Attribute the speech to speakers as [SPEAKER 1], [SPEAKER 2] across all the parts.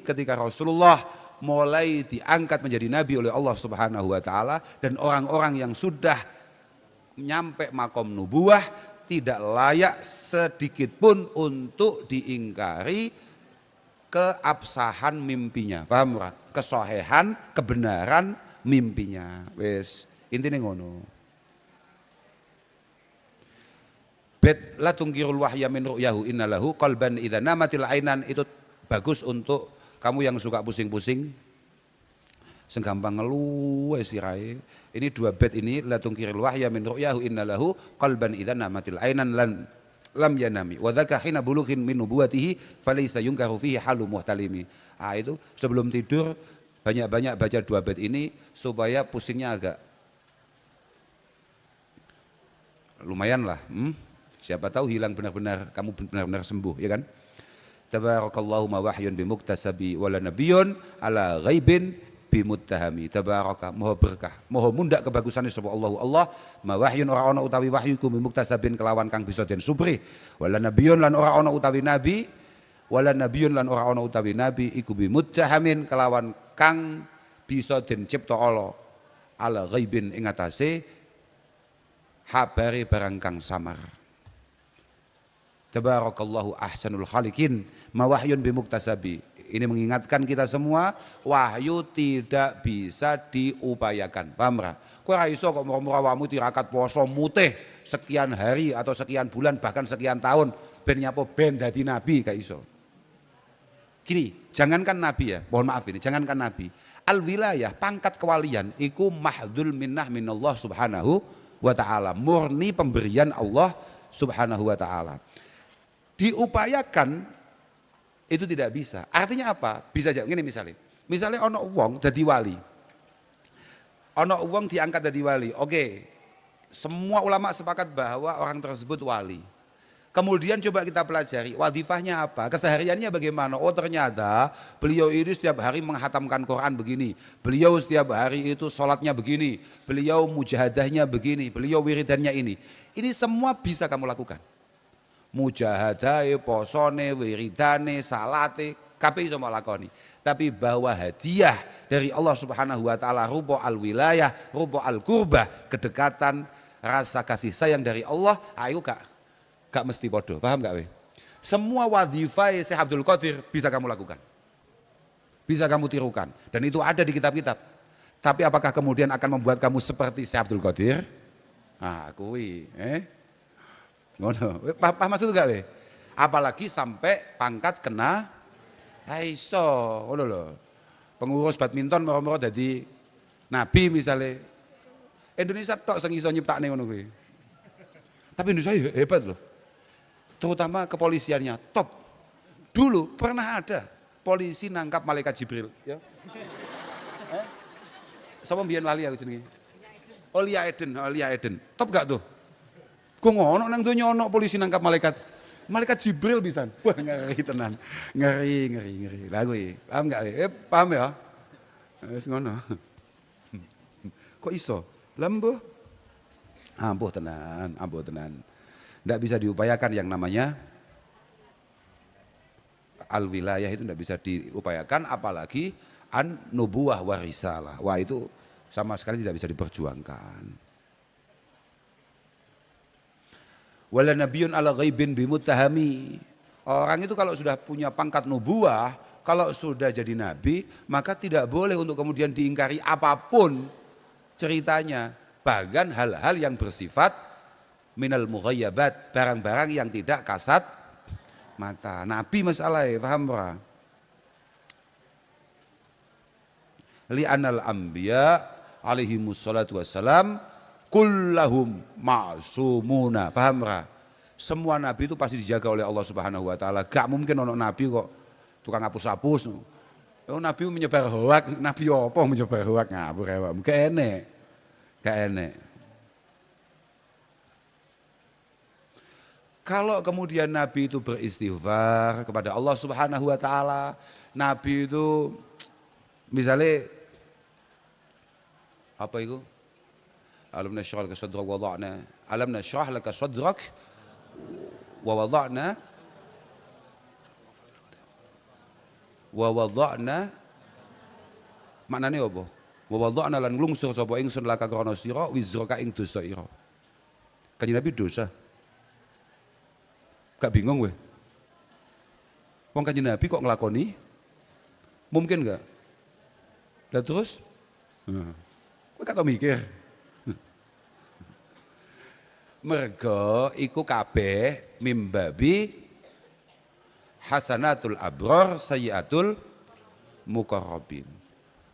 [SPEAKER 1] ketika Rasulullah mulai diangkat menjadi nabi oleh Allah Subhanahu wa taala, dan orang-orang yang sudah nyampe makom nubuwah tidak layak sedikit pun untuk diingkari keabsahan mimpinya, paham ora? Kesohehan, kebenaran mimpinya. Wes, intine ngono. Bet la tungkirul wahya min ru'yahu innalahu qalban idza namatil ainan, itu bagus untuk kamu yang suka pusing-pusing, sing gampang ngeluh sirahe. Ini 2 bait ini, la tungkirul wahya min ru'yahu innalahu qalban idza namatil ainan lan lam yanami wa dzaka hina bulughin min nubuwatihi falaysa yunkaru fihi halu muhtalimi. Itu sebelum tidur banyak-banyak baca 2 bait ini supaya pusingnya agak lumayan lah. Siapa tahu hilang benar-benar, kamu benar-benar sembuh, ya kan? Tabarakallahu ma wahyun bimuktasabi wala nabiyyun ala ghaibin bimuttahami. Tabaraka, moho berkah, moho mundak kebagusannya sapa Allah ma wahyun ora ana utawi wahyu ku bimuktasabin kelawan kang bisa den supri, wala nabiyyun lan ora ana utawi nabi, wala nabiyyun lan ora ana utawi nabi iku bimuttahamin kelawan kang bisa den cipta Allah ala ghaibin ing atase habari barang kang samar. Tabarakallahu ahsanul khaliqin ma wahyun bimuktasabi. Ini mengingatkan kita semua, wahyu tidak bisa diupayakan. Paham ra? Kowe ora iso kok murah-murah awakmu tirakat poso mutih sekian hari atau sekian bulan bahkan sekian tahun ben nyapa ben dadi nabi, gak iso. Gini, jangankan nabi ya, mohon maaf ini, jangankan nabi. Al wilayah, pangkat kewalian iku mahdul minnah minallah subhanahu wa ta'ala, murni pemberian Allah subhanahu wa ta'ala. Diupayakan itu tidak bisa. Artinya apa? Bisa aja gini, misalnya ono wong dadi wali, ono wong diangkat dadi wali. Oke, semua ulama sepakat bahwa orang tersebut wali. Kemudian coba kita pelajari wadifahnya apa, kesehariannya bagaimana. Oh ternyata beliau ini setiap hari menghatamkan Quran begini, beliau setiap hari itu sholatnya begini, beliau mujahadahnya begini, beliau wiridannya ini. Ini semua bisa kamu lakukan. Mujahadahe, posone, wiridane, salate, kabeh iso lakoni. Tapi bahwa hadiah dari Allah Subhanahu wa taala rupa al-wilayah, rupa al-qurbah, kedekatan, rasa kasih sayang dari Allah, ayo gak mesti podo. Paham gak we? Semua wadifah Syekh Abdul Qadir bisa kamu lakukan. Bisa kamu tirukan dan itu ada di kitab-kitab. Tapi apakah kemudian akan membuat kamu seperti Syekh Abdul Qadir? Kuwi, ngono. Paham maksud gak we? Apalagi sampai pangkat kena iso, ngono lho. Pengurus badminton moro-moro dadi nabi misalnya. Indonesia tok sing iso nyiptakne ngono kuwi. Tapi Indonesia hebat loh. Terutama kepolisiannya top. Dulu pernah ada polisi nangkap malaikat Jibril, ya. Sapa mbiyen lali aku jenenge? Lia Eden. Top gak tuh? Kok ngono nang donya ono polisi nangkap malaikat Jibril bisa. Wah ngeri tenan. Ngeri. Lah kuwi, paham gak? Paham ya? Wis ngono. Kok iso? Lah mbuh. Ampuh tenan. Ndak bisa diupayakan yang namanya al-wilayah, itu ndak bisa diupayakan, apalagi an nubuwah wa risalah. Wah itu sama sekali tidak bisa diperjuangkan. Wala nabiyyun ala ghaibin bimuttahami. Orang itu kalau sudah punya pangkat nubuwah, kalau sudah jadi nabi, maka tidak boleh untuk kemudian diingkari apapun ceritanya, bahkan hal-hal yang bersifat minal mughayyabat, barang-barang yang tidak kasat mata. Nabi masalahnya, paham ora? Li'anal anbiya alaihimus salatu wassalam kullahum ma'sumuna, paham ora? Semua nabi itu pasti dijaga oleh Allah Subhanahu wa taala. Gak mungkin ono nabi kok tukang hapus-hapus. Oh, nabi menyebar hoak, nabi apa menyebar hoak, ngawur awakmu. Gak enek. Kalau kemudian nabi itu beristighfar kepada Allah Subhanahu wa taala, nabi itu misalnya apa itu? Alam nashrah laka sadrak wa wada'na. Alam nashrah laka sadrak wa wada'na wa wada'na maknane apa? Wa wada'na lan nglungsur sapa ingsun laka krana sira wizraka ing dosa ira. Kanjeng Nabi dosa. Gak bingung weh. Wong Kanjeng Nabi kok nglakoni? Mungkin enggak? Lah terus? Kowe gak tau mikir. Mergo iku kabeh mimbabi hasanatul abror sayyiatul muqarrabin.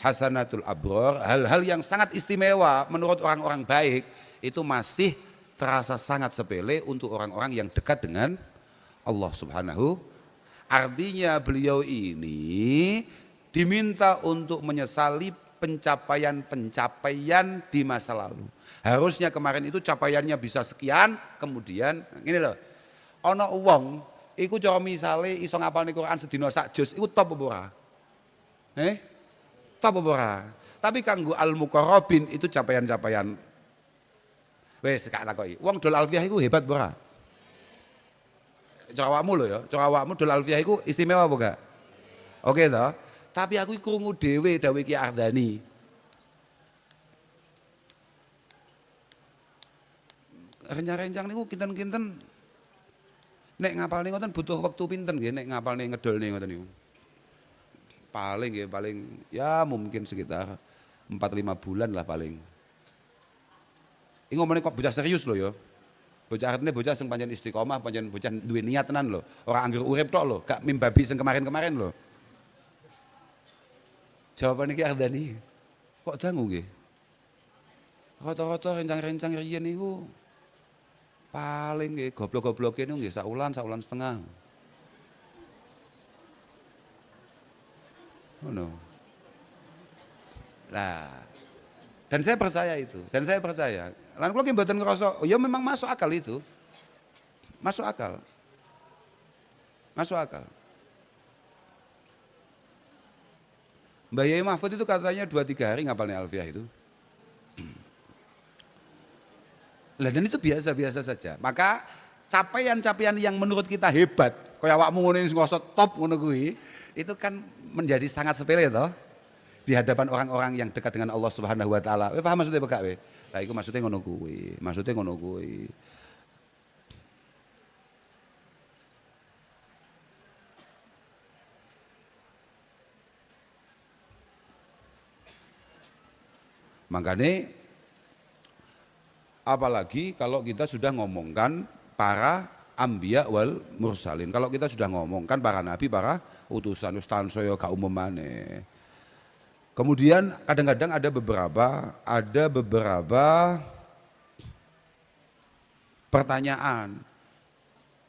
[SPEAKER 1] Hasanatul abror, hal-hal yang sangat istimewa menurut orang-orang baik itu masih terasa sangat sepele untuk orang-orang yang dekat dengan Allah Subhanahu. Artinya beliau ini diminta untuk menyesali pencapaian-pencapaian di masa lalu. Harusnya kemarin itu capaiannya bisa sekian, kemudian ini loh. Ana wong iku cara misale iso ngapalne Quran sedina sak juz iku top apa ora? Top apa ora? Tapi kanggo al-muqarrabin itu capaian-capaian. Wes gak takoki. Wong dol alfiah iku hebat apa ora? Cara awakmu lho ya, cara awakmu dol alfiah iku istimewa apa gak? Oke toh? Tapi aku krungu dhewe dawuh Ki Ardhani. Rencang-rencang niku kinten-kinten nek ngapalne ngoten butuh wektu pinten nggih nek ngapalne ngedolne ngoten niku. Paling nggih paling ya mungkin sekitar 4-5 bulan lah paling. Ini ngomongnya kok bocah serius loh ya. Bocah artinya bocah sing pancen istiqomah, pancen bocah duwe niat tenan loh. Ora angger urip tok loh, gak mimbabi sing kemarin-kemarin loh. Jawabannya Ki Ardhani, kok dangu nggih? Rata-rata rencang-rencang riyen niku paling nggih goblok-gobloke niku nggih sak wulan setengah. Oh no. Lah, dan saya percaya itu, dan saya percaya. Lan kula ki mboten ngerasa, oh ya memang masuk akal itu. Masuk akal. Masuk akal. Mbah Yai Mahfud itu katanya 2-3 hari ngapalnya Alfiah itu. Lah dan itu biasa-biasa saja. Maka capaian-capaian yang menurut kita hebat, kaya awakmu ngono sing top ngono kuwi, itu kan menjadi sangat sepele toh di hadapan orang-orang yang dekat dengan Allah Subhanahu wa taala. Kowe paham maksudnya Pak? Lah iku maksudnya ngono kuwi, maksudnya ngono kuwi. Makanya apalagi kalau kita sudah ngomongkan para ambiya wal mursalin. Kalau kita sudah ngomongkan para nabi, para utusan ustaz saya gak umum maneh. Kemudian kadang-kadang ada beberapa pertanyaan.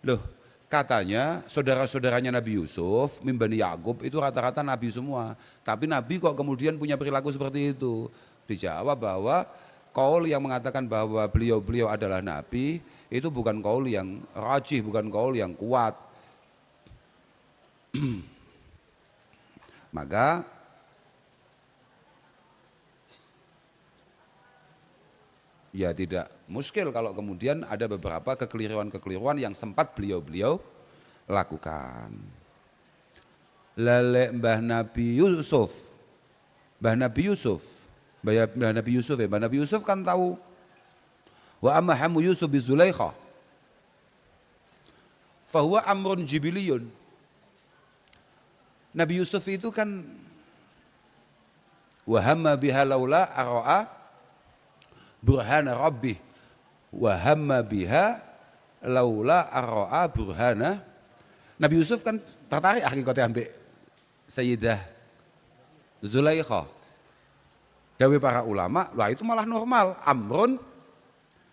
[SPEAKER 1] Loh, katanya saudara-saudaranya Nabi Yusuf, Mimbani Yakub itu rata-rata nabi semua. Tapi nabi kok kemudian punya perilaku seperti itu? Dijawab bahwa qaul yang mengatakan bahwa beliau adalah nabi itu bukan qaul yang rajih, bukan qaul yang kuat. Maka ya tidak muskil kalau kemudian ada beberapa kekeliruan-kekeliruan yang sempat beliau lakukan. Lele Mbah Nabi Yusuf kan tahu wa amma hamu Yusuf bi Zulaikha fahuwa amrun jibiliyun. Nabi Yusuf itu kan wa hamma biha laula ara'a burhana rabbih wa hamma biha laula ara'a burhana. Nabi Yusuf kan tertarik hakikatnya ambek Sayyidah Zulaikha. Dawe para ulama, lah itu malah normal, amrun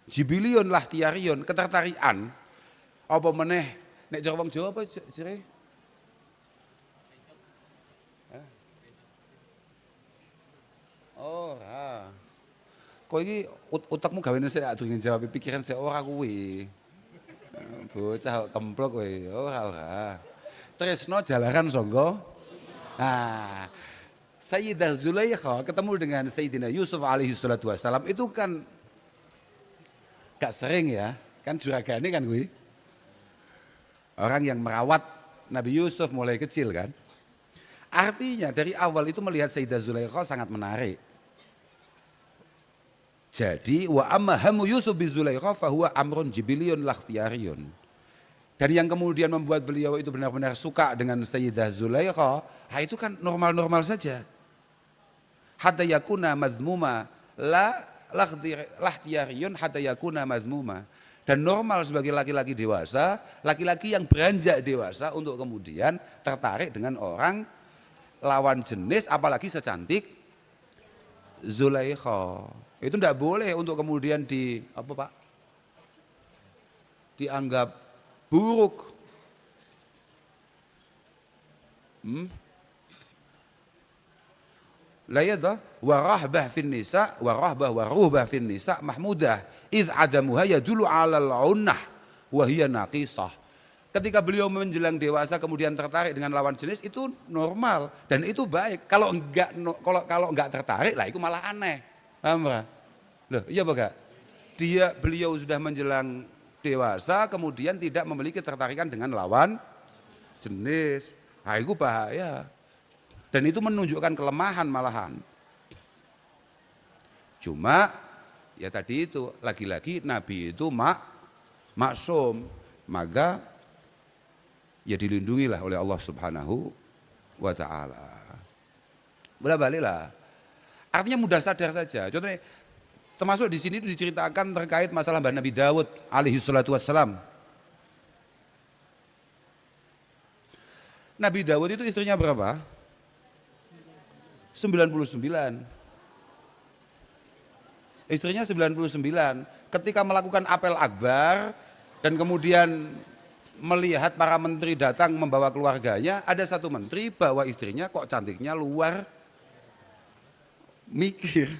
[SPEAKER 1] jibiliyun lah tiarion, ketertarikan. Apa meneh nek cara wong Jawa apa jere? Ora. Kok iki utekmu gawene sik durung jawab pikiran sik ora kuwi. Bocah kemplok kowe, ora. Tresno jalaran sangga. Nah, Sayyidah Zulaikha ketemu dengan Sayyidina Yusuf alaihi salatu wassalam itu kan gak sering ya, kan juragane kan kuwi. Orang yang merawat Nabi Yusuf mulai kecil kan. Artinya dari awal itu melihat Sayyidah Zulaikha sangat menarik. Jadi wa amma hamu Yusuf bi Zulaikha fahuwa amrun jibiliyun lakhtiyariyun. Dan yang kemudian membuat beliau itu benar-benar suka dengan Sayyidah Zulaikha, itu kan normal-normal saja. Hatta yakuna madhmuma la lakhtiyariyun hatta yakuna madhmuma. Dan normal sebagai laki-laki dewasa, laki-laki yang beranjak dewasa untuk kemudian tertarik dengan orang lawan jenis apalagi secantik Zulaikha. Itu tidak boleh untuk kemudian dianggap buruk. La yadha wa rahbah fin nisa wa rahbah wa ruhbah fin nisa mahmudah id adamuha yadullu 'alal 'unnah wa hiya naqisah. Ketika beliau menjelang dewasa kemudian tertarik dengan lawan jenis itu normal dan itu baik. Kalau enggak tertarik lah itu malah aneh. Paham enggak? Loh, iya enggak? Beliau sudah menjelang dewasa kemudian tidak memiliki ketertarikan dengan lawan jenis. Nah, itu bahaya. Dan itu menunjukkan kelemahan malahan. Cuma ya tadi itu lagi-lagi Nabi itu maksum, maka ya dilindungilah oleh Allah Subhanahu wa taala. Bolak-baliklah. Artinya mudah sadar saja. Contohnya termasuk di sini itu diceritakan terkait masalah Nabi Daud alaihi salatu wassalam. Nabi Daud itu istrinya berapa? 99. Istrinya 99. Ketika melakukan apel akbar dan kemudian melihat para menteri datang membawa keluarganya, ada satu menteri bawa istrinya kok cantiknya luar. Mikir,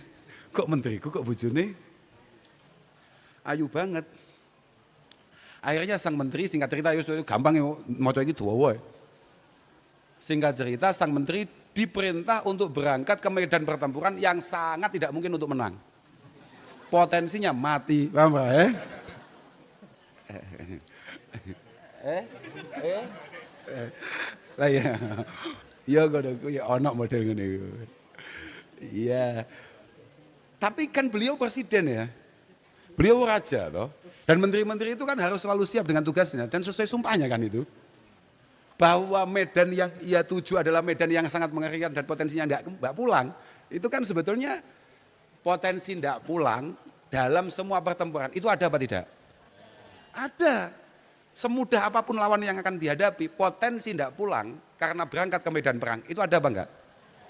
[SPEAKER 1] kok menteriku kok bojone ayu banget. Akhirnya sang menteri, singkat cerita itu gampang ya, moco iki dawa. Singkat cerita sang menteri diperintah untuk berangkat ke medan pertempuran yang sangat tidak mungkin untuk menang. Potensinya mati, paham ya? Lah ya. Ya ngono ya ana model ngene iku. Iya. Tapi kan beliau presiden ya. Beliau raja toh. Dan menteri-menteri itu kan harus selalu siap dengan tugasnya dan sesuai sumpahnya kan itu. Bahwa medan yang ia tuju adalah medan yang sangat mengerikan dan potensinya tidak pulang, itu kan sebetulnya potensi tidak pulang dalam semua pertempuran itu ada apa tidak? Ada. Semudah apapun lawan yang akan dihadapi, potensi tidak pulang karena berangkat ke medan perang itu ada apa enggak?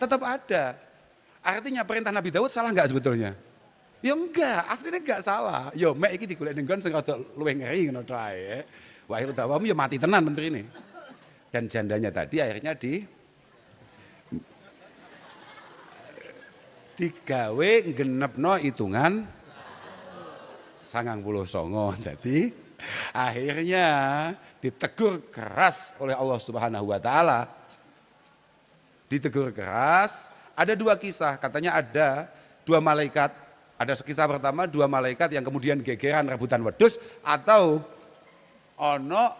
[SPEAKER 1] Tetap ada. Artinya perintah Nabi Daud salah enggak sebetulnya? Ya enggak, aslinya enggak salah. Yo mek iki digolek ning nggon sing rada luwih ngeri ngono tae. Wah itu dawamu ya mati tenan menteri ini. Dan jandanya tadi akhirnya digawe genepno hitungan 99. Jadi akhirnya ditegur keras oleh Allah Subhanahu wa taala. Ditegur keras, ada dua kisah, katanya ada dua malaikat. Ada kisah pertama dua malaikat yang kemudian gegeran rebutan wedhus atau ono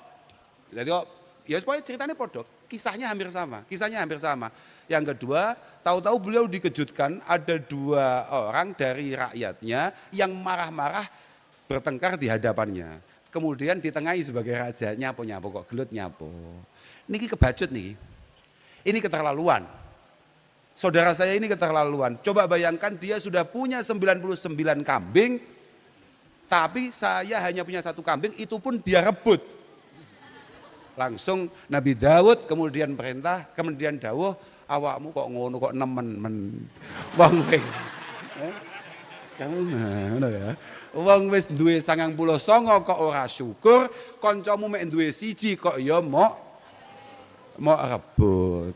[SPEAKER 1] jadi ya pokoknya ceritanya podok, kisahnya hampir sama. Yang kedua, tahu-tahu beliau dikejutkan ada dua orang dari rakyatnya yang marah-marah bertengkar di hadapannya. Kemudian ditengahi sebagai raja, nyapo kok gelut nyapo. Niki kebacut nih. Ini keterlaluan. Saudara saya ini keterlaluan. Coba bayangkan dia sudah punya 99 kambing, tapi saya hanya punya satu kambing, itu pun dia rebut. Langsung Nabi Daud kemudian perintah, kemudian dawuh, awakmu kok ngono kok nemen. Wong wis. Kamu ngono ya. Wong wis duwe 99 kok ora syukur, kancamu mek duwe siji kok ya mok rebut.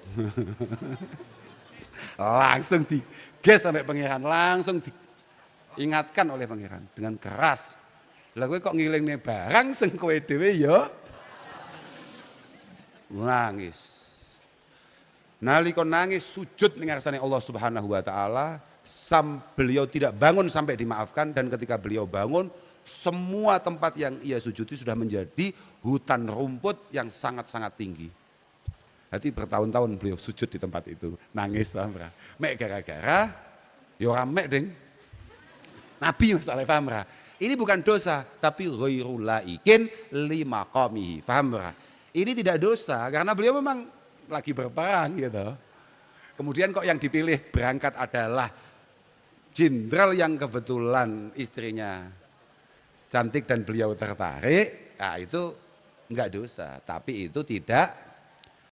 [SPEAKER 1] Langsung diges sampai pangeran, langsung diingatkan oleh pangeran dengan keras. Lah kowe kok ngilingne barang sing kowe dhewe ya nangis. Nalika nangis sujud ning ngarsane Allah Subhanahu wa taala, beliau tidak bangun sampai dimaafkan dan ketika beliau bangun semua tempat yang ia sujudi sudah menjadi hutan rumput yang sangat-sangat tinggi. Berarti bertahun-tahun beliau sujud di tempat itu, nangis paham ra? Mek gara-gara ya ora mek ding. Nabi masalah paham ra? Ini bukan dosa, tapi ghairul laikin lima qamihi, paham ra? Ini tidak dosa karena beliau memang lagi berperang gitu. Kemudian kok yang dipilih berangkat adalah jenderal yang kebetulan istrinya cantik dan beliau tertarik, nah itu enggak dosa, tapi itu tidak